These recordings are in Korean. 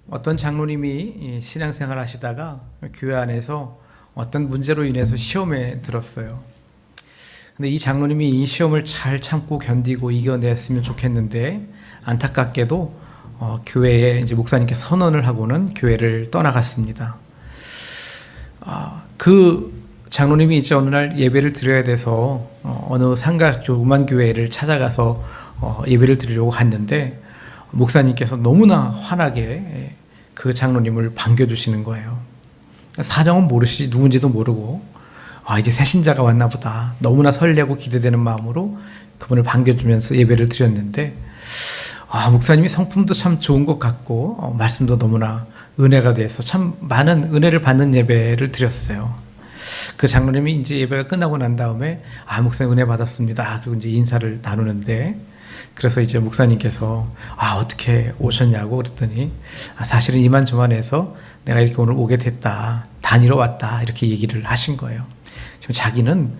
어떤 장로님이 신앙생활 하시다가 교회 안에서 어떤 문제로 인해서 시험에 들었어요. 근데 이 장로님이 이 시험을 잘 참고 견디고 이겨냈으면 좋겠는데 안타깝게도 교회에 이제 목사님께 선언을 하고는 교회를 떠나갔습니다. 그 장로님이 이제 어느 날 예배를 드려야 돼서 어느 상가 조그만 교회를 찾아가서 예배를 드리려고 갔는데 목사님께서 너무나 환하게 그 장로님을 반겨주시는 거예요. 사정은 모르시지 누군지도 모르고 이제 새 신자가 왔나 보다 너무나 설레고 기대되는 마음으로 그분을 반겨주면서 예배를 드렸는데 목사님이 성품도 참 좋은 것 같고 말씀도 너무나 은혜가 돼서 참 많은 은혜를 받는 예배를 드렸어요. 그 장로님이 이제 예배가 끝나고 난 다음에 목사님 은혜 받았습니다. 그리고 이제 인사를 나누는데 그래서 이제 목사님께서 어떻게 오셨냐고 그랬더니 사실은 이만저만해서 내가 이렇게 오늘 오게 됐다. 다니러 왔다. 이렇게 얘기를 하신 거예요. 지금 자기는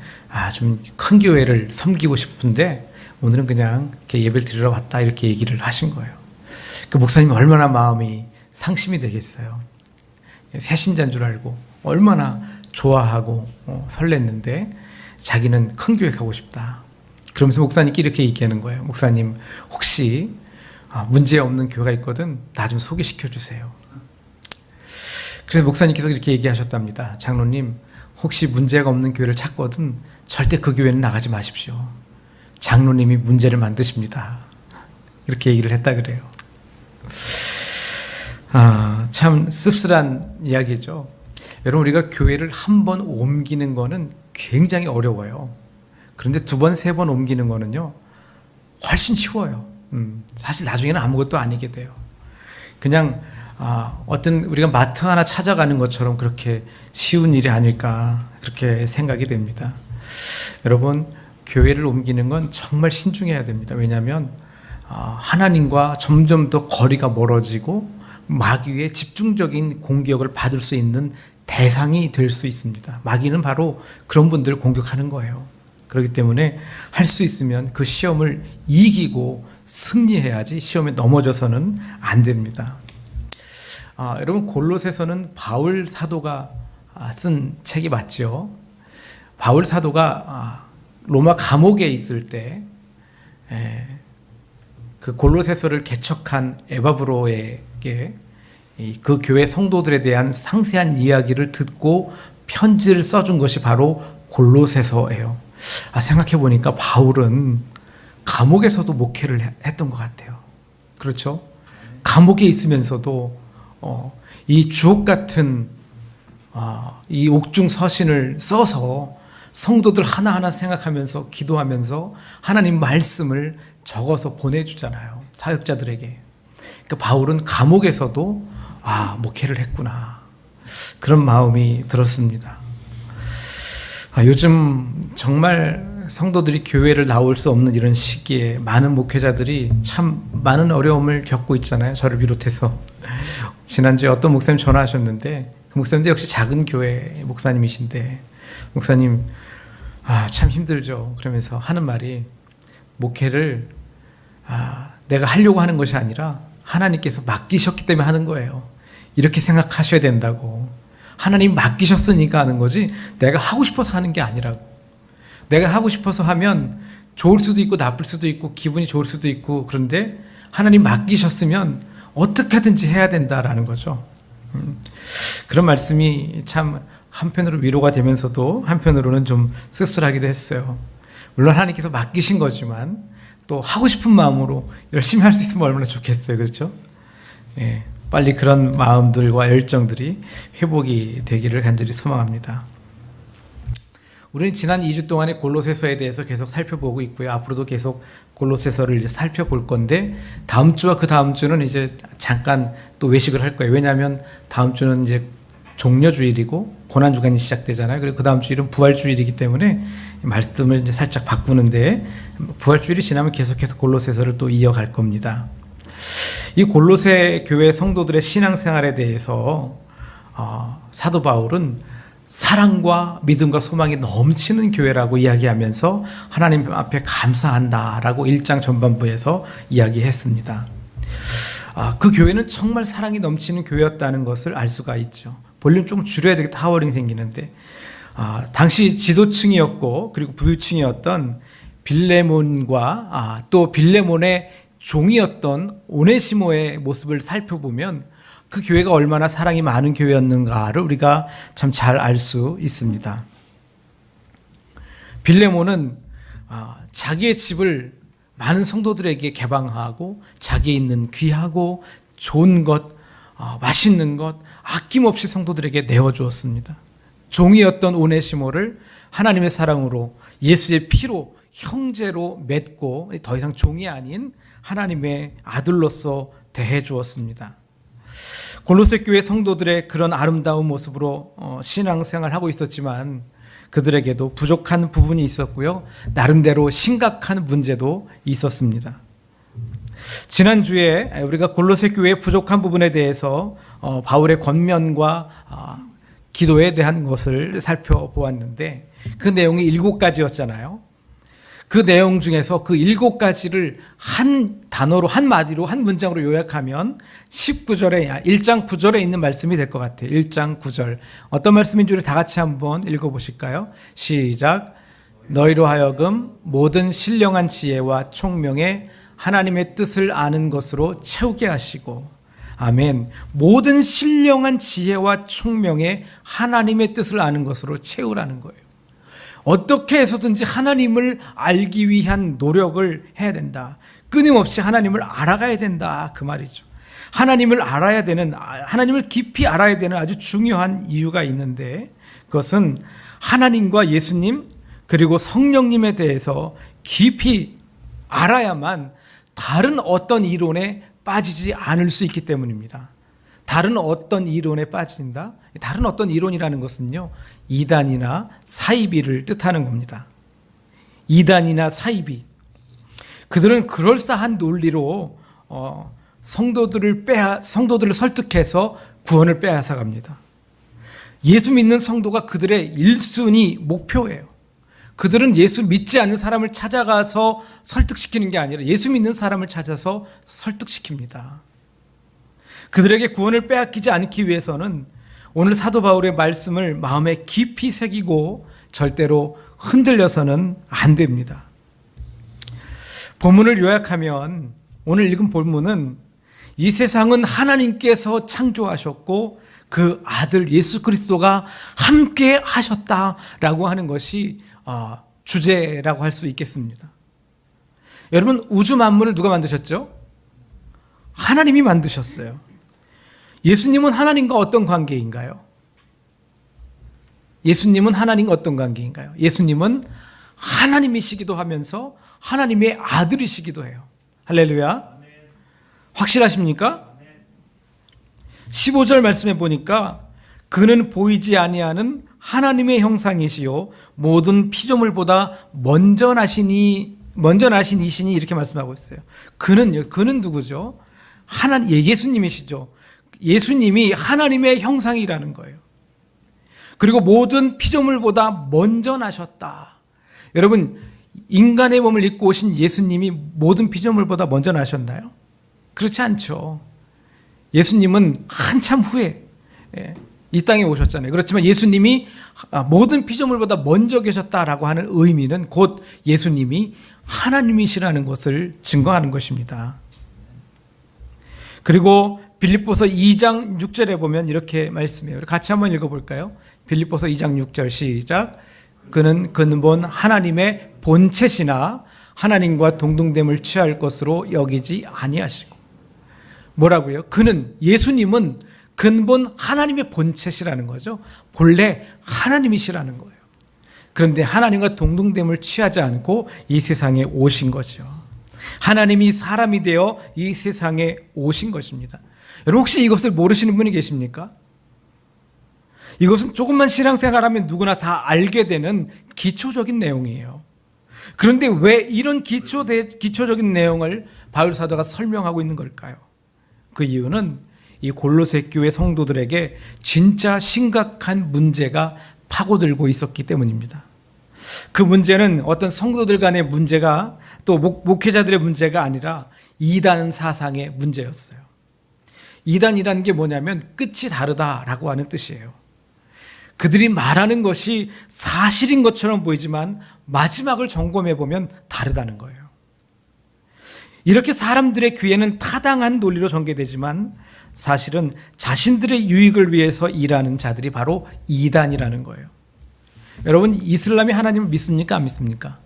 좀 큰 교회를 섬기고 싶은데 오늘은 그냥 이렇게 예배를 드리러 왔다. 이렇게 얘기를 하신 거예요. 그 목사님이 얼마나 마음이 상심이 되겠어요. 새 신자인 줄 알고 얼마나 좋아하고 설렜는데 자기는 큰 교회 가고 싶다. 그러면서 목사님께 이렇게 얘기하는 거예요. 목사님 혹시 문제 없는 교회가 있거든 나 좀 소개시켜 주세요. 그래서 목사님께서 이렇게 얘기하셨답니다. 장로님 혹시 문제가 없는 교회를 찾거든 절대 그 교회는 나가지 마십시오. 장로님이 문제를 만드십니다. 이렇게 얘기를 했다 그래요. 참 씁쓸한 이야기죠. 여러분 우리가 교회를 한 번 옮기는 거는 굉장히 어려워요. 그런데 두 번, 세 번 옮기는 거는요 훨씬 쉬워요. 사실 나중에는 아무것도 아니게 돼요. 그냥 어떤 우리가 마트 하나 찾아가는 것처럼 그렇게 쉬운 일이 아닐까 그렇게 생각이 됩니다. 여러분 교회를 옮기는 건 정말 신중해야 됩니다. 왜냐하면 하나님과 점점 더 거리가 멀어지고 마귀의 집중적인 공격을 받을 수 있는 대상이 될 수 있습니다. 마귀는 바로 그런 분들을 공격하는 거예요. 그렇기 때문에 할 수 있으면 그 시험을 이기고 승리해야지 시험에 넘어져서는 안 됩니다. 여러분 골로새서는 바울 사도가 쓴 책이 맞죠? 바울 사도가 로마 감옥에 있을 때 그 골로새서를 개척한 에바브로에게 그 교회 성도들에 대한 상세한 이야기를 듣고 편지를 써준 것이 바로 골로새서예요. 생각해 보니까 바울은 감옥에서도 목회를 했던 것 같아요. 그렇죠? 감옥에 있으면서도 이 주옥 같은 이 옥중 서신을 써서 성도들 하나하나 생각하면서 기도하면서 하나님 말씀을 적어서 보내주잖아요. 사역자들에게. 그러니까 바울은 감옥에서도 목회를 했구나. 그런 마음이 들었습니다. 요즘 정말 성도들이 교회를 나올 수 없는 이런 시기에 많은 목회자들이 참 많은 어려움을 겪고 있잖아요. 저를 비롯해서. 지난주에 어떤 목사님 전화하셨는데 그 목사님도 역시 작은 교회 목사님이신데 목사님 참 힘들죠. 그러면서 하는 말이 목회를 내가 하려고 하는 것이 아니라 하나님께서 맡기셨기 때문에 하는 거예요. 이렇게 생각하셔야 된다고. 하나님 맡기셨으니까 하는 거지 내가 하고 싶어서 하는 게 아니라고. 내가 하고 싶어서 하면 좋을 수도 있고 나쁠 수도 있고 기분이 좋을 수도 있고 그런데 하나님 맡기셨으면 어떻게든지 해야 된다라는 거죠. 그런 말씀이 참 한편으로 위로가 되면서도 한편으로는 좀 씁쓸하기도 했어요. 물론 하나님께서 맡기신 거지만 또 하고 싶은 마음으로 열심히 할 수 있으면 얼마나 좋겠어요. 그렇죠? 빨리 그런 마음들과 열정들이 회복이 되기를 간절히 소망합니다. 우리는 지난 2주 동안에 골로새서에 대해서 계속 살펴보고 있고요. 앞으로도 계속 골로새서를 이제 살펴볼 건데 다음 주와 그 다음 주는 이제 잠깐 또 외식을 할 거예요. 왜냐하면 다음 주는 이제 종려주일이고 고난주간이 시작되잖아요. 그리고 그 다음 주일은 부활주일이기 때문에 말씀을 이제 살짝 바꾸는데 부활주일이 지나면 계속해서 골로새서를 또 이어갈 겁니다. 이 골로새 교회 성도들의 신앙생활에 대해서 사도 바울은 사랑과 믿음과 소망이 넘치는 교회라고 이야기하면서 하나님 앞에 감사한다라고 1장 전반부에서 이야기했습니다. 그 교회는 정말 사랑이 넘치는 교회였다는 것을 알 수가 있죠. 볼륨 좀 줄여야 되겠다. 하워링 생기는데 당시 지도층이었고 그리고 부유층이었던 빌레몬과 또 빌레몬의 종이었던 오네시모의 모습을 살펴보면 그 교회가 얼마나 사랑이 많은 교회였는가를 우리가 참 잘 알 수 있습니다. 빌레몬은 자기의 집을 많은 성도들에게 개방하고 자기에 있는 귀하고 좋은 것, 맛있는 것 아낌없이 성도들에게 내어주었습니다. 종이었던 오네시모를 하나님의 사랑으로 예수의 피로 형제로 맺고 더 이상 종이 아닌 하나님의 아들로서 대해 주었습니다. 골로새 교회 성도들의 그런 아름다운 모습으로 신앙생활을 하고 있었지만 그들에게도 부족한 부분이 있었고요. 나름대로 심각한 문제도 있었습니다. 지난주에 우리가 골로새 교회의 부족한 부분에 대해서 바울의 권면과 기도에 대한 것을 살펴보았는데 그 내용이 7가지였잖아요. 그 내용 중에서 그 7가지를 한 단어로 한 마디로 한 문장으로 요약하면 19절에 1장 9절에 있는 말씀이 될 것 같아요. 1장 9절 어떤 말씀인지 우리 다 같이 한번 읽어보실까요? 시작. 너희로 하여금 모든 신령한 지혜와 총명에 하나님의 뜻을 아는 것으로 채우게 하시고 아멘. 모든 신령한 지혜와 총명에 하나님의 뜻을 아는 것으로 채우라는 거예요. 어떻게 해서든지 하나님을 알기 위한 노력을 해야 된다. 끊임없이 하나님을 알아가야 된다. 그 말이죠. 하나님을 알아야 되는, 하나님을 깊이 알아야 되는 아주 중요한 이유가 있는데 그것은 하나님과 예수님 그리고 성령님에 대해서 깊이 알아야만 다른 어떤 이론에 빠지지 않을 수 있기 때문입니다. 다른 어떤 이론에 빠진다? 다른 어떤 이론이라는 것은요, 이단이나 사이비를 뜻하는 겁니다. 이단이나 사이비. 그들은 그럴싸한 논리로 성도들을 설득해서 구원을 빼앗아갑니다. 예수 믿는 성도가 그들의 1순위 목표예요. 그들은 예수 믿지 않는 사람을 찾아가서 설득시키는 게 아니라 예수 믿는 사람을 찾아서 설득시킵니다. 그들에게 구원을 빼앗기지 않기 위해서는 오늘 사도 바울의 말씀을 마음에 깊이 새기고 절대로 흔들려서는 안 됩니다. 본문을 요약하면 오늘 읽은 본문은 이 세상은 하나님께서 창조하셨고 그 아들 예수 그리스도가 함께 하셨다라고 하는 것이 주제라고 할 수 있겠습니다. 여러분, 우주 만물을 누가 만드셨죠? 하나님이 만드셨어요. 예수님은 하나님과 어떤 관계인가요? 예수님은 하나님과 어떤 관계인가요? 예수님은 하나님이시기도 하면서 하나님의 아들이시기도 해요. 할렐루야. 확실하십니까? 15절 말씀해 보니까 그는 보이지 아니하는 하나님의 형상이시요 모든 피조물보다 먼저 나신 이시니 이렇게 말씀하고 있어요. 그는 누구죠? 예수님이시죠. 예수님이 하나님의 형상이라는 거예요. 그리고 모든 피조물보다 먼저 나셨다. 여러분, 인간의 몸을 입고 오신 예수님이 모든 피조물보다 먼저 나셨나요? 그렇지 않죠. 예수님은 한참 후에 이 땅에 오셨잖아요. 그렇지만 예수님이 모든 피조물보다 먼저 계셨다라고 하는 의미는 곧 예수님이 하나님이시라는 것을 증거하는 것입니다. 그리고 빌립보서 2장 6절에 보면 이렇게 말씀해요. 같이 한번 읽어볼까요? 빌립보서 2장 6절 시작. 그는 근본 하나님의 본체시나 하나님과 동등됨을 취할 것으로 여기지 아니하시고. 뭐라고요? 예수님은 근본 하나님의 본체시라는 거죠. 본래 하나님이시라는 거예요. 그런데 하나님과 동등됨을 취하지 않고 이 세상에 오신 거죠. 하나님이 사람이 되어 이 세상에 오신 것입니다. 여러분, 혹시 이것을 모르시는 분이 계십니까? 이것은 조금만 신앙생활하면 누구나 다 알게 되는 기초적인 내용이에요. 그런데 왜 이런 기초적인 내용을 바울 사도가 설명하고 있는 걸까요? 그 이유는 이 골로새 교회 성도들에게 진짜 심각한 문제가 파고들고 있었기 때문입니다. 그 문제는 어떤 성도들 간의 문제가 또 목회자들의 문제가 아니라 이단 사상의 문제였어요. 이단이라는 게 뭐냐면 끝이 다르다라고 하는 뜻이에요. 그들이 말하는 것이 사실인 것처럼 보이지만 마지막을 점검해 보면 다르다는 거예요. 이렇게 사람들의 귀에는 타당한 논리로 전개되지만 사실은 자신들의 유익을 위해서 일하는 자들이 바로 이단이라는 거예요. 여러분, 이슬람이 하나님을 믿습니까? 안 믿습니까?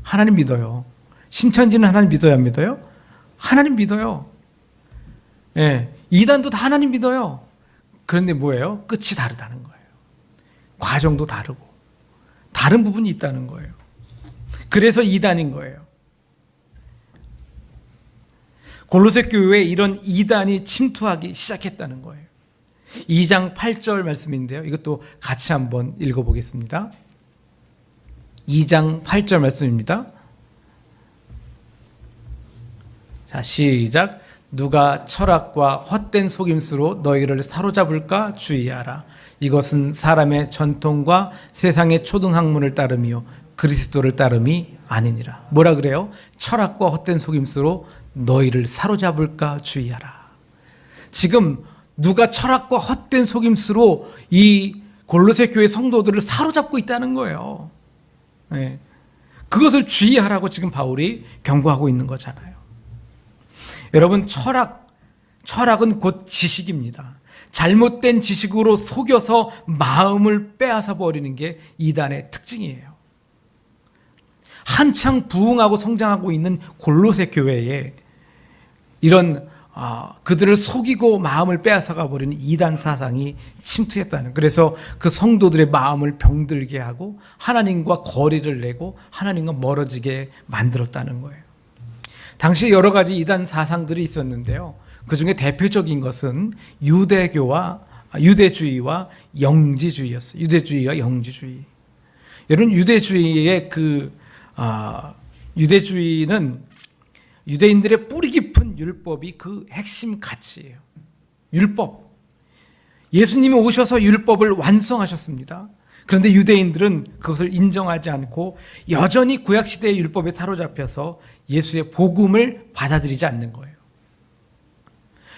하나님 믿어요. 신천지는 하나님 믿어요? 안 믿어요? 하나님 믿어요. 예, 이단도 다 하나님 믿어요. 그런데 뭐예요? 끝이 다르다는 거예요. 과정도 다르고 다른 부분이 있다는 거예요. 그래서 이단인 거예요. 골로새 교회에 이런 이단이 침투하기 시작했다는 거예요. 2장 8절 말씀인데요. 이것도 같이 한번 읽어보겠습니다. 2장 8절 말씀입니다. 자, 시작. 누가 철학과 헛된 속임수로 너희를 사로잡을까 주의하라. 이것은 사람의 전통과 세상의 초등학문을 따름이요 그리스도를 따름이 아니니라. 뭐라 그래요? 철학과 헛된 속임수로 너희를 사로잡을까 주의하라. 지금 누가 철학과 헛된 속임수로 이 골로새 교회 성도들을 사로잡고 있다는 거예요. 네. 그것을 주의하라고 지금 바울이 경고하고 있는 거잖아요. 여러분, 철학은 곧 지식입니다. 잘못된 지식으로 속여서 마음을 빼앗아 버리는 게 이단의 특징이에요. 한창 부흥하고 성장하고 있는 골로새 교회에 이런 그들을 속이고 마음을 빼앗아가 버리는 이단 사상이 침투했다는, 그래서 그 성도들의 마음을 병들게 하고 하나님과 거리를 내고 하나님과 멀어지게 만들었다는 거예요. 당시 여러 가지 이단 사상들이 있었는데요. 그 중에 대표적인 것은 유대주의와 영지주의였어요. 유대주의와 영지주의. 여러분, 유대주의는 유대인들의 뿌리 깊은 율법이 그 핵심 가치예요. 율법. 예수님이 오셔서 율법을 완성하셨습니다. 그런데 유대인들은 그것을 인정하지 않고 여전히 구약시대의 율법에 사로잡혀서 예수의 복음을 받아들이지 않는 거예요.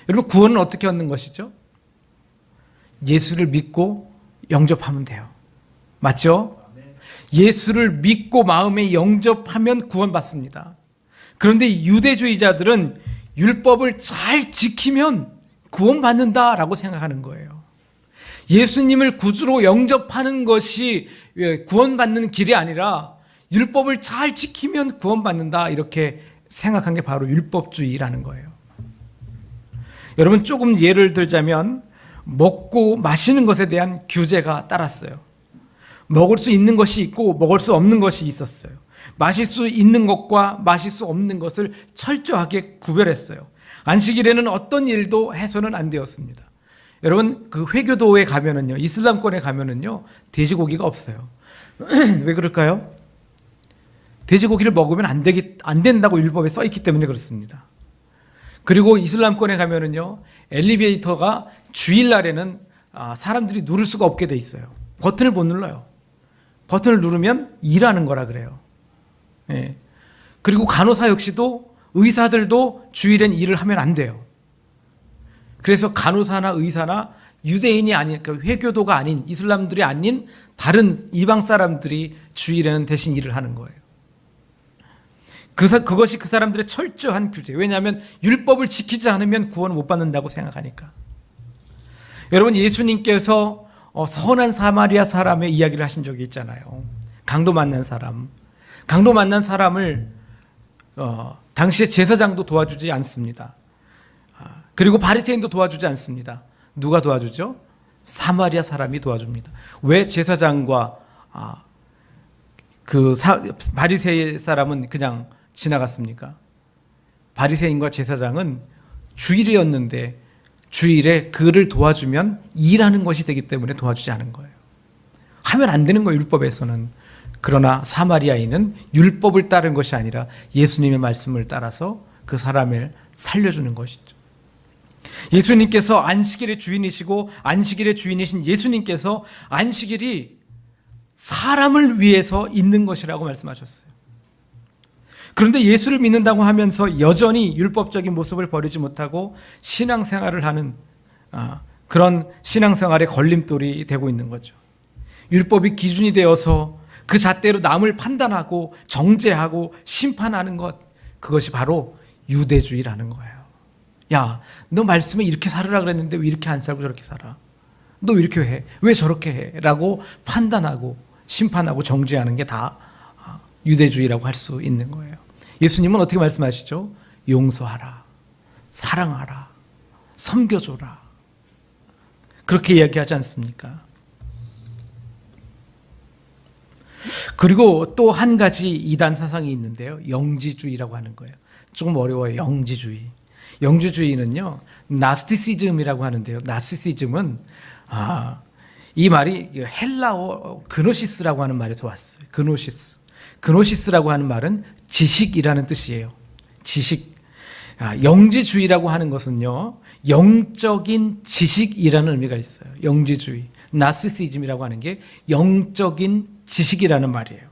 여러분, 구원은 어떻게 얻는 것이죠? 예수를 믿고 영접하면 돼요. 맞죠? 예수를 믿고 마음에 영접하면 구원받습니다. 그런데 유대주의자들은 율법을 잘 지키면 구원받는다라고 생각하는 거예요. 예수님을 구주로 영접하는 것이 구원받는 길이 아니라 율법을 잘 지키면 구원받는다, 이렇게 생각한 게 바로 율법주의라는 거예요. 여러분, 조금 예를 들자면 먹고 마시는 것에 대한 규제가 따랐어요. 먹을 수 있는 것이 있고 먹을 수 없는 것이 있었어요. 마실 수 있는 것과 마실 수 없는 것을 철저하게 구별했어요. 안식일에는 어떤 일도 해서는 안 되었습니다. 여러분, 그 회교도에 가면은요, 이슬람권에 가면은요, 돼지고기가 없어요. 왜 그럴까요? 돼지고기를 먹으면 안 된다고 율법에 써 있기 때문에 그렇습니다. 그리고 이슬람권에 가면은요, 엘리베이터가 주일날에는 사람들이 누를 수가 없게 돼 있어요. 버튼을 못 눌러요. 버튼을 누르면 일하는 거라 그래요. 예. 그리고 간호사 역시도, 의사들도 주일엔 일을 하면 안 돼요. 그래서 간호사나 의사나 유대인이 아닌, 그러니까 회교도가 아닌, 이슬람들이 아닌 다른 이방 사람들이 주일에는 대신 일을 하는 거예요. 그것이 그 사람들의 철저한 규제. 왜냐하면 율법을 지키지 않으면 구원을 못 받는다고 생각하니까. 여러분, 예수님께서 선한 사마리아 사람의 이야기를 하신 적이 있잖아요. 강도 만난 사람을 당시에 제사장도 도와주지 않습니다. 그리고 바리새인도 도와주지 않습니다. 누가 도와주죠? 사마리아 사람이 도와줍니다. 왜 제사장과 바리새인 사람은 그냥 지나갔습니까? 바리새인과 제사장은 주일이었는데 주일에 그를 도와주면 일하는 것이 되기 때문에 도와주지 않은 거예요. 하면 안 되는 거예요, 율법에서는. 그러나 사마리아인은 율법을 따른 것이 아니라 예수님의 말씀을 따라서 그 사람을 살려주는 것이죠. 예수님께서 안식일의 주인이시고 안식일의 주인이신 예수님께서 안식일이 사람을 위해서 있는 것이라고 말씀하셨어요. 그런데 예수를 믿는다고 하면서 여전히 율법적인 모습을 버리지 못하고 신앙생활을 하는 그런 신앙생활의 걸림돌이 되고 있는 거죠. 율법이 기준이 되어서 그 잣대로 남을 판단하고 정죄하고 심판하는 것, 그것이 바로 유대주의라는 거예요. 야, 너 말씀에 이렇게 살으라 그랬는데 왜 이렇게 안 살고 저렇게 살아? 너 왜 이렇게 해? 왜 저렇게 해? 라고 판단하고 심판하고 정죄하는 게 다 유대주의라고 할 수 있는 거예요. 예수님은 어떻게 말씀하시죠? 용서하라, 사랑하라, 섬겨줘라, 그렇게 이야기하지 않습니까? 그리고 또 한 가지 이단 사상이 있는데요, 영지주의라고 하는 거예요. 조금 어려워요. 영지주의는요, 나스티시즘이라고 하는데요, 나스티시즘은 이 말이 헬라어 그노시스라고 하는 말에서 왔어요. 그노시스라고 하는 말은 지식이라는 뜻이에요. 지식. 영지주의라고 하는 것은요, 영적인 지식이라는 의미가 있어요. 영지주의. 나스시즘이라고 하는 게 영적인 지식이라는 말이에요.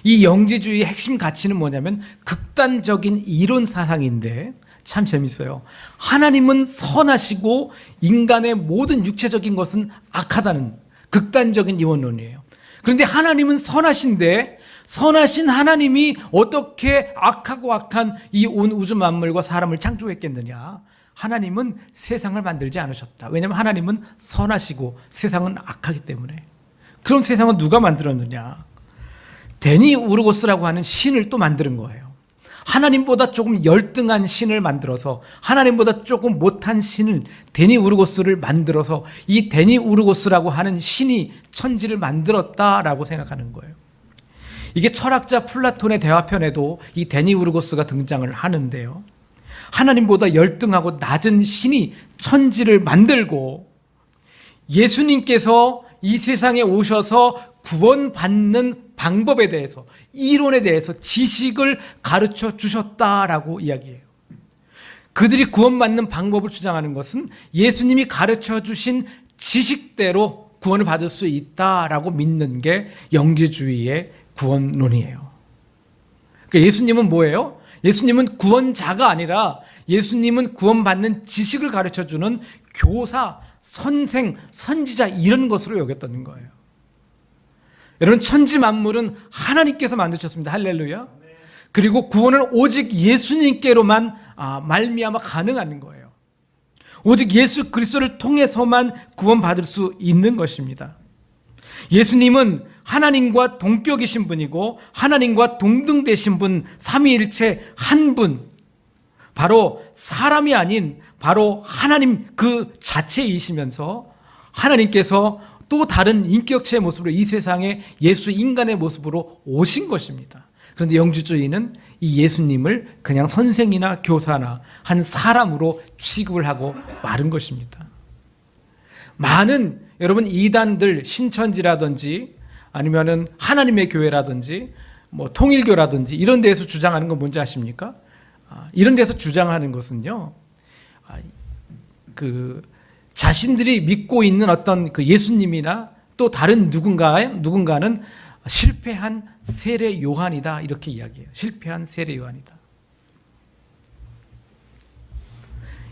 이 영지주의의 핵심 가치는 뭐냐면 극단적인 이론 사상인데 참 재밌어요. 하나님은 선하시고 인간의 모든 육체적인 것은 악하다는 극단적인 이원론이에요. 그런데 하나님은 선하신데 선하신 하나님이 어떻게 악하고 악한 이 온 우주 만물과 사람을 창조했겠느냐? 하나님은 세상을 만들지 않으셨다. 왜냐하면 하나님은 선하시고 세상은 악하기 때문에. 그럼 세상은 누가 만들었느냐? 데니 우르고스라고 하는 신을 또 만드는 거예요. 하나님보다 조금 열등한 신을 만들어서, 하나님보다 조금 못한 신을, 데니 우르고스를 만들어서 이 데니 우르고스라고 하는 신이 천지를 만들었다라고 생각하는 거예요. 이게 철학자 플라톤의 대화편에도 이 데니 우르고스가 등장을 하는데요, 하나님보다 열등하고 낮은 신이 천지를 만들고 예수님께서 이 세상에 오셔서 구원받는 방법에 대해서, 이론에 대해서 지식을 가르쳐 주셨다라고 이야기해요. 그들이 구원받는 방법을 주장하는 것은 예수님이 가르쳐 주신 지식대로 구원을 받을 수 있다라고 믿는 게 영지주의의 구원론이에요. 그러니까 예수님은 뭐예요? 예수님은 구원자가 아니라 예수님은 구원받는 지식을 가르쳐주는 교사, 선생, 선지자, 이런 것으로 여겼다는 거예요. 여러분, 천지 만물은 하나님께서 만드셨습니다. 할렐루야. 그리고 구원은 오직 예수님께로만 말미암아 가능한 거예요. 오직 예수 그리스도를 통해서만 구원받을 수 있는 것입니다. 예수님은 하나님과 동격이신 분이고 하나님과 동등되신 분, 삼위일체 한 분, 바로 사람이 아닌 바로 하나님 그 자체이시면서 하나님께서 또 다른 인격체의 모습으로 이 세상에 예수 인간의 모습으로 오신 것입니다. 그런데 영지주의는 이 예수님을 그냥 선생이나 교사나 한 사람으로 취급을 하고 마른 것입니다. 많은 여러분 이단들, 신천지라든지 아니면은 하나님의 교회라든지 뭐 통일교라든지 이런 데에서 주장하는 건 뭔지 아십니까? 이런 데서 주장하는 것은요, 그 자신들이 믿고 있는 어떤 그 예수님이나 또 다른 누군가는 실패한 세례 요한이다, 이렇게 이야기해요. 실패한 세례 요한이다.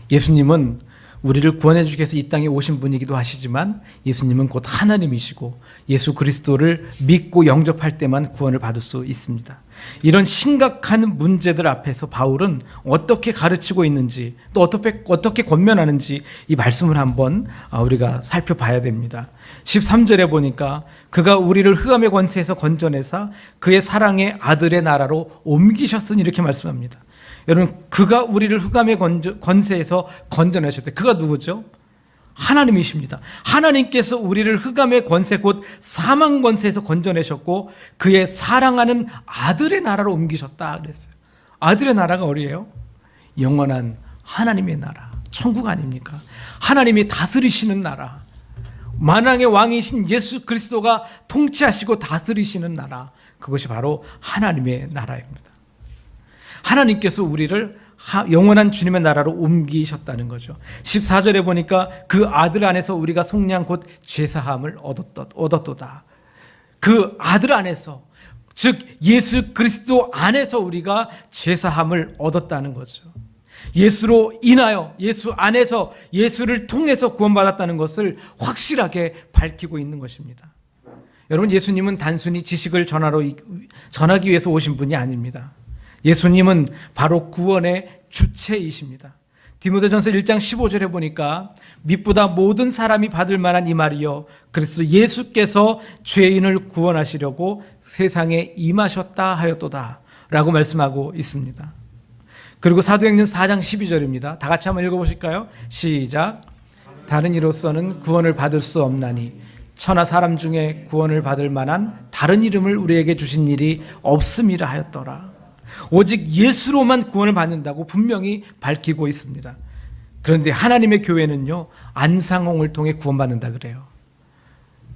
예수님은 우리를 구원해 주기 위해서 이 땅에 오신 분이기도 하시지만 예수님은 곧 하나님이시고 예수 그리스도를 믿고 영접할 때만 구원을 받을 수 있습니다. 이런 심각한 문제들 앞에서 바울은 어떻게 가르치고 있는지, 또 어떻게 권면하는지 이 말씀을 한번 우리가 살펴봐야 됩니다. 13절에 보니까 그가 우리를 흑암의 권세에서 건져내사 그의 사랑의 아들의 나라로 옮기셨으니, 이렇게 말씀합니다. 여러분, 그가 우리를 흑암의 권세에서 건져내셨대. 그가 누구죠? 하나님이십니다. 하나님께서 우리를 흑암의 권세, 곧 사망 권세에서 건져내셨고 그의 사랑하는 아들의 나라로 옮기셨다 그랬어요. 아들의 나라가 어디예요? 영원한 하나님의 나라, 천국 아닙니까? 하나님이 다스리시는 나라, 만왕의 왕이신 예수 그리스도가 통치하시고 다스리시는 나라, 그것이 바로 하나님의 나라입니다. 하나님께서 우리를 영원한 주님의 나라로 옮기셨다는 거죠. 14절에 보니까 그 아들 안에서 우리가 속량 곧 죄사함을 얻었도다. 그 아들 안에서, 즉 예수 그리스도 안에서 우리가 죄사함을 얻었다는 거죠. 예수로 인하여, 예수 안에서, 예수를 통해서 구원받았다는 것을 확실하게 밝히고 있는 것입니다. 여러분, 예수님은 단순히 지식을 전하기 위해서 오신 분이 아닙니다. 예수님은 바로 구원의 주체이십니다. 디모데전서 1장 15절에 보니까 믿보다 모든 사람이 받을 만한 이 말이요, 그래서 예수께서 죄인을 구원하시려고 세상에 임하셨다 하였도다 라고 말씀하고 있습니다. 그리고 사도행전 4장 12절입니다. 다 같이 한번 읽어보실까요? 시작. 다른 이로서는 구원을 받을 수 없나니 천하 사람 중에 구원을 받을 만한 다른 이름을 우리에게 주신 일이 없음이라 하였더라. 오직 예수로만 구원을 받는다고 분명히 밝히고 있습니다. 그런데 하나님의 교회는요, 안상홍을 통해 구원받는다 그래요.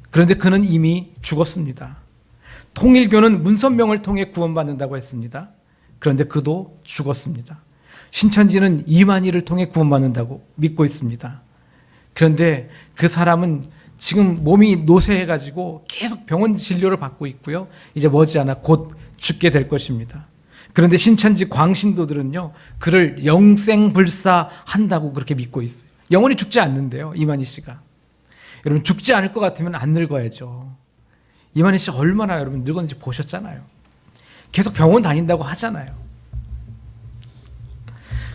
그런데 그는 이미 죽었습니다. 통일교는 문선명을 통해 구원받는다고 했습니다. 그런데 그도 죽었습니다. 신천지는 이만희를 통해 구원받는다고 믿고 있습니다. 그런데 그 사람은 지금 몸이 노쇠해가지고 계속 병원 진료를 받고 있고요. 이제 머지않아 곧 죽게 될 것입니다. 그런데 신천지 광신도들은요, 그를 영생불사한다고 그렇게 믿고 있어요. 영원히 죽지 않는데요, 이만희 씨가. 여러분, 죽지 않을 것 같으면 안 늙어야죠. 이만희 씨 얼마나 여러분 늙었는지 보셨잖아요. 계속 병원 다닌다고 하잖아요.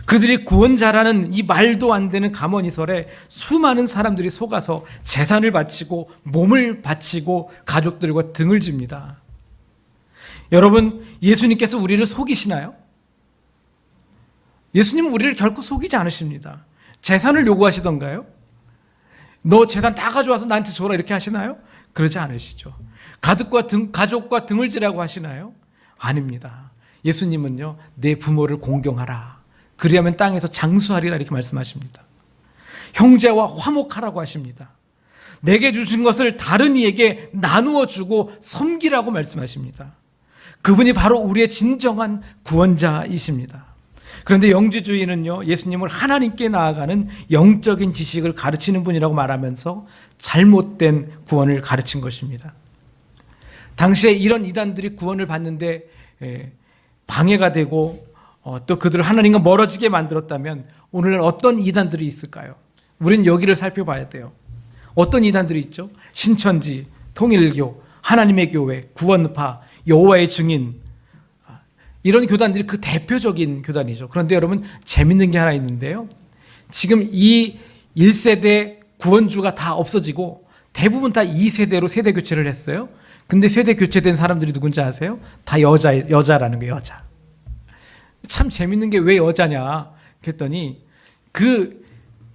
그들이 구원자라는 이 말도 안 되는 감언이설에 수많은 사람들이 속아서 재산을 바치고 몸을 바치고 가족들과 등을 집니다. 여러분, 예수님께서 우리를 속이시나요? 예수님은 우리를 결코 속이지 않으십니다. 재산을 요구하시던가요? 너 재산 다 가져와서 나한테 줘라 이렇게 하시나요? 그러지 않으시죠. 가족과 등을 지라고 하시나요? 아닙니다. 예수님은요, 내 부모를 공경하라. 그리하면 땅에서 장수하리라 이렇게 말씀하십니다. 형제와 화목하라고 하십니다. 내게 주신 것을 다른 이에게 나누어 주고 섬기라고 말씀하십니다. 그분이 바로 우리의 진정한 구원자이십니다. 그런데 영지주의는요, 예수님을 하나님께 나아가는 영적인 지식을 가르치는 분이라고 말하면서 잘못된 구원을 가르친 것입니다. 당시에 이런 이단들이 구원을 받는데 방해가 되고 또 그들을 하나님과 멀어지게 만들었다면 오늘날 어떤 이단들이 있을까요? 우리는 여기를 살펴봐야 돼요. 어떤 이단들이 있죠? 신천지, 통일교, 하나님의 교회, 구원파, 여호와의 증인, 이런 교단들이 그 대표적인 교단이죠. 그런데 여러분, 재밌는 게 하나 있는데요. 지금 이 1세대 구원주가 다 없어지고 대부분 다 2세대로 세대 교체를 했어요. 근데 세대 교체된 사람들이 누군지 아세요? 다 여자라는 거예요, 여자. 참 재밌는 게 왜 여자냐 그랬더니 그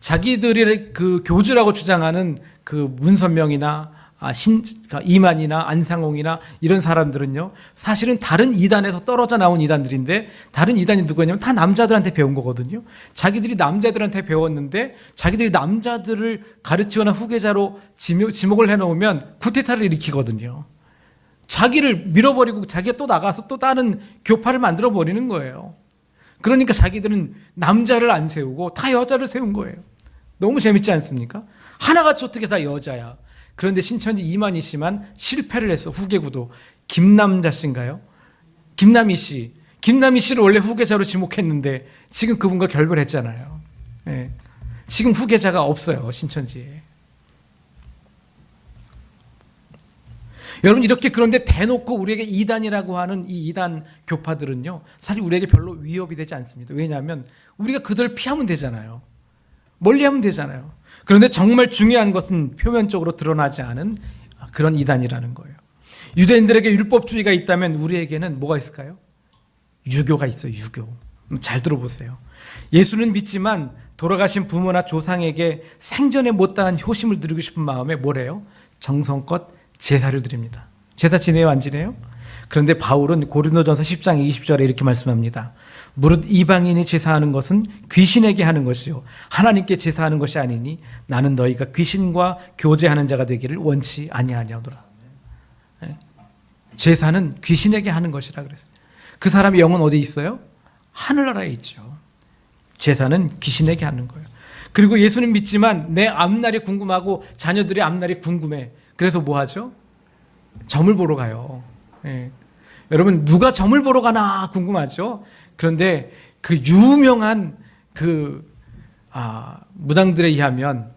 자기들의 그 교주라고 주장하는 그 문선명이나 이만이나 안상홍이나 이런 사람들은요, 사실은 다른 이단에서 떨어져 나온 이단들인데, 다른 이단이 누구냐면 다 남자들한테 배운 거거든요. 자기들이 남자들한테 배웠는데 자기들이 남자들을 가르치거나 후계자로 지목을 해놓으면 쿠데타를 일으키거든요. 자기를 밀어버리고 자기가 또 나가서 또 다른 교파를 만들어버리는 거예요. 그러니까 자기들은 남자를 안 세우고 다 여자를 세운 거예요. 너무 재밌지 않습니까? 하나같이 어떻게 다 여자야. 그런데 신천지 이만희 씨만 실패를 했어. 후계구도. 김남자 씨인가요? 김남희 씨. 김남희 씨를 원래 후계자로 지목했는데 지금 그분과 결별했잖아요. 예. 지금 후계자가 없어요, 신천지에. 여러분, 이렇게 그런데 대놓고 우리에게 이단이라고 하는 이 이단 교파들은요, 사실 우리에게 별로 위협이 되지 않습니다. 왜냐하면 우리가 그들을 피하면 되잖아요. 멀리하면 되잖아요. 그런데 정말 중요한 것은 표면적으로 드러나지 않은 그런 이단이라는 거예요. 유대인들에게 율법주의가 있다면 우리에게는 뭐가 있을까요? 유교가 있어요. 유교. 잘 들어보세요. 예수는 믿지만 돌아가신 부모나 조상에게 생전에 못다한 효심을 드리고 싶은 마음에 뭐래요? 정성껏 제사를 드립니다. 제사 지내요, 안 지내요? 그런데 바울은 고린도전서 10장 20절에 이렇게 말씀합니다. 무릇 이방인이 제사하는 것은 귀신에게 하는 것이요 하나님께 제사하는 것이 아니니 나는 너희가 귀신과 교제하는 자가 되기를 원치 아니하냐더라. 제사는 귀신에게 하는 것이라 그랬어요. 그 사람의 영은 어디 있어요? 하늘나라에 있죠. 제사는 귀신에게 하는 거예요. 그리고 예수는 믿지만 내 앞날이 궁금하고 자녀들의 앞날이 궁금해. 그래서 뭐 하죠? 점을 보러 가요. 예. 여러분, 누가 점을 보러 가나 궁금하죠? 그런데 그 유명한 무당들에 의하면,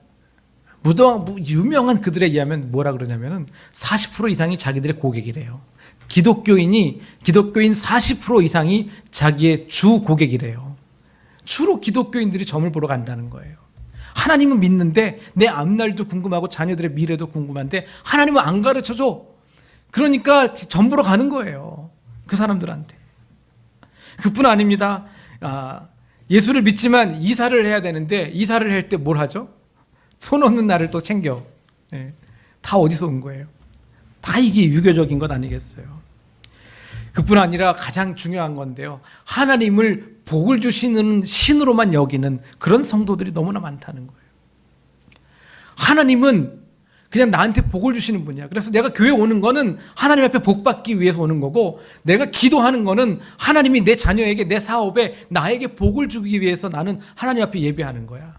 유명한 그들에 의하면 뭐라 그러냐면은 40% 이상이 자기들의 고객이래요. 기독교인 40% 이상이 자기의 주 고객이래요. 주로 기독교인들이 점을 보러 간다는 거예요. 하나님은 믿는데 내 앞날도 궁금하고 자녀들의 미래도 궁금한데 하나님은 안 가르쳐줘. 그러니까 점 보러 가는 거예요. 그 사람들한테. 그뿐 아닙니다. 예수를 믿지만 이사를 해야 되는데 이사를 할 때 뭘 하죠? 손 없는 날을 또 챙겨. 다 어디서 온 거예요? 다 이게 유교적인 것 아니겠어요? 그뿐 아니라 가장 중요한 건데요. 하나님을 복을 주시는 신으로만 여기는 그런 성도들이 너무나 많다는 거예요. 하나님은 그냥 나한테 복을 주시는 분이야. 그래서 내가 교회 오는 거는 하나님 앞에 복 받기 위해서 오는 거고, 내가 기도하는 거는 하나님이 내 자녀에게, 내 사업에 나에게 복을 주기 위해서 나는 하나님 앞에 예배하는 거야.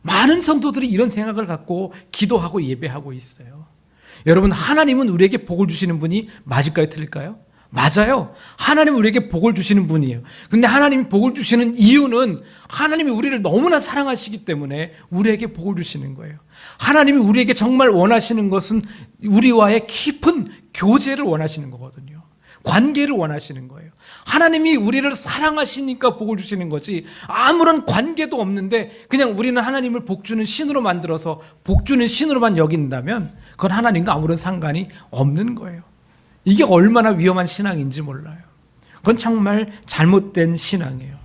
많은 성도들이 이런 생각을 갖고 기도하고 예배하고 있어요. 여러분, 하나님은 우리에게 복을 주시는 분이 맞을까요? 틀릴까요? 맞아요. 하나님은 우리에게 복을 주시는 분이에요. 그런데 하나님이 복을 주시는 이유는 하나님이 우리를 너무나 사랑하시기 때문에 우리에게 복을 주시는 거예요. 하나님이 우리에게 정말 원하시는 것은 우리와의 깊은 교제를 원하시는 거거든요. 관계를 원하시는 거예요. 하나님이 우리를 사랑하시니까 복을 주시는 거지, 아무런 관계도 없는데 그냥 우리는 하나님을 복주는 신으로 만들어서 복주는 신으로만 여긴다면 그건 하나님과 아무런 상관이 없는 거예요. 이게 얼마나 위험한 신앙인지 몰라요. 그건 정말 잘못된 신앙이에요.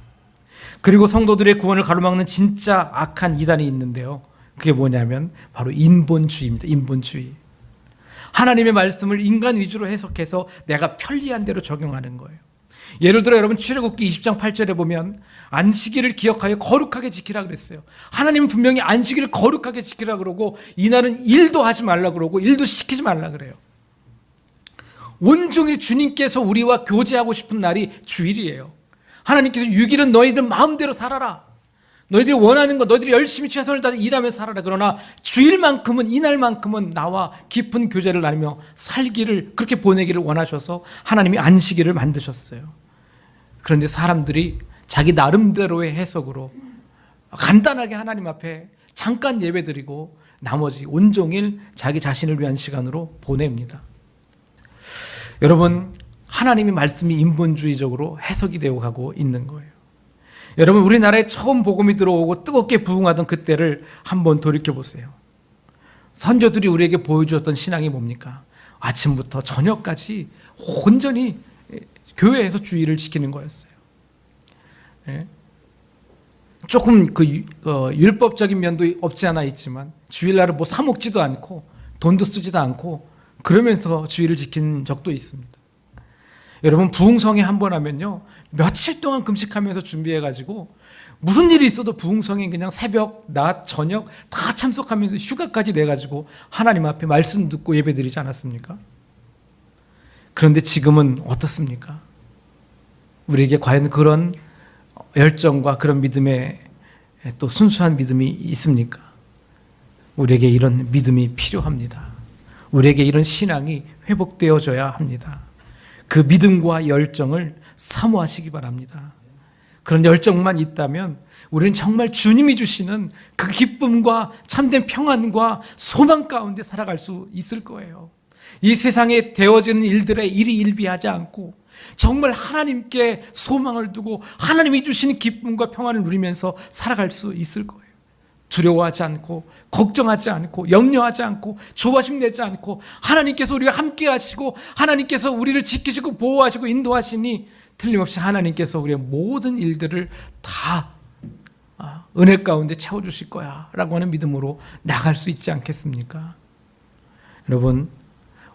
그리고 성도들의 구원을 가로막는 진짜 악한 이단이 있는데요. 그게 뭐냐면 바로 인본주의입니다. 인본주의. 하나님의 말씀을 인간 위주로 해석해서 내가 편리한 대로 적용하는 거예요. 예를 들어 여러분, 출애굽기 20장 8절에 보면 안식일을 기억하여 거룩하게 지키라 그랬어요. 하나님은 분명히 안식일을 거룩하게 지키라 그러고 이날은 일도 하지 말라 그러고 일도 시키지 말라 그래요. 온종일 주님께서 우리와 교제하고 싶은 날이 주일이에요. 하나님께서 6일은 너희들 마음대로 살아라. 너희들이 원하는 거, 너희들이 열심히 최선을 다해 일하며 살아라. 그러나 주일만큼은, 이날만큼은 나와 깊은 교제를 나누며 살기를, 그렇게 보내기를 원하셔서 하나님이 안식일을 만드셨어요. 그런데 사람들이 자기 나름대로의 해석으로 간단하게 하나님 앞에 잠깐 예배드리고 나머지 온종일 자기 자신을 위한 시간으로 보냅니다. 여러분, 하나님의 말씀이 인본주의적으로 해석이 되어 가고 있는 거예요. 여러분, 우리나라에 처음 복음이 들어오고 뜨겁게 부흥하던 그때를 한번 돌이켜보세요. 선조들이 우리에게 보여주었던 신앙이 뭡니까? 아침부터 저녁까지 온전히 교회에서 주의를 지키는 거였어요. 조금 율법적인 면도 없지 않아 있지만 주일날을 뭐 사 먹지도 않고 돈도 쓰지도 않고 그러면서 주의를 지킨 적도 있습니다. 여러분, 부흥성에 한 번 하면요, 며칠 동안 금식하면서 준비해가지고 무슨 일이 있어도 부흥성에 그냥 새벽, 낮, 저녁 다 참석하면서 휴가까지 내가지고 하나님 앞에 말씀 듣고 예배드리지 않았습니까? 그런데 지금은 어떻습니까? 우리에게 과연 그런 열정과 그런 믿음의 또 순수한 믿음이 있습니까? 우리에게 이런 믿음이 필요합니다. 우리에게 이런 신앙이 회복되어져야 합니다. 그 믿음과 열정을 사모하시기 바랍니다. 그런 열정만 있다면 우리는 정말 주님이 주시는 그 기쁨과 참된 평안과 소망 가운데 살아갈 수 있을 거예요. 이 세상에 되어지는 일들에 일희일비하지 않고 정말 하나님께 소망을 두고 하나님이 주시는 기쁨과 평안을 누리면서 살아갈 수 있을 거예요. 두려워하지 않고 걱정하지 않고 염려하지 않고 조바심 내지 않고 하나님께서 우리가 함께 하시고 하나님께서 우리를 지키시고 보호하시고 인도하시니 틀림없이 하나님께서 우리의 모든 일들을 다 은혜 가운데 채워주실 거야 라고 하는 믿음으로 나갈 수 있지 않겠습니까? 여러분,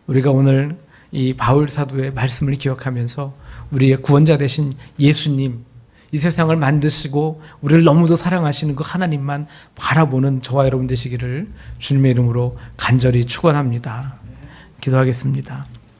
우리가 오늘 이 바울 사도의 말씀을 기억하면서 우리의 구원자 되신 예수님, 이 세상을 만드시고 우리를 너무도 사랑하시는 그 하나님만 바라보는 저와 여러분 되시기를 주님의 이름으로 간절히 축원합니다. 기도하겠습니다.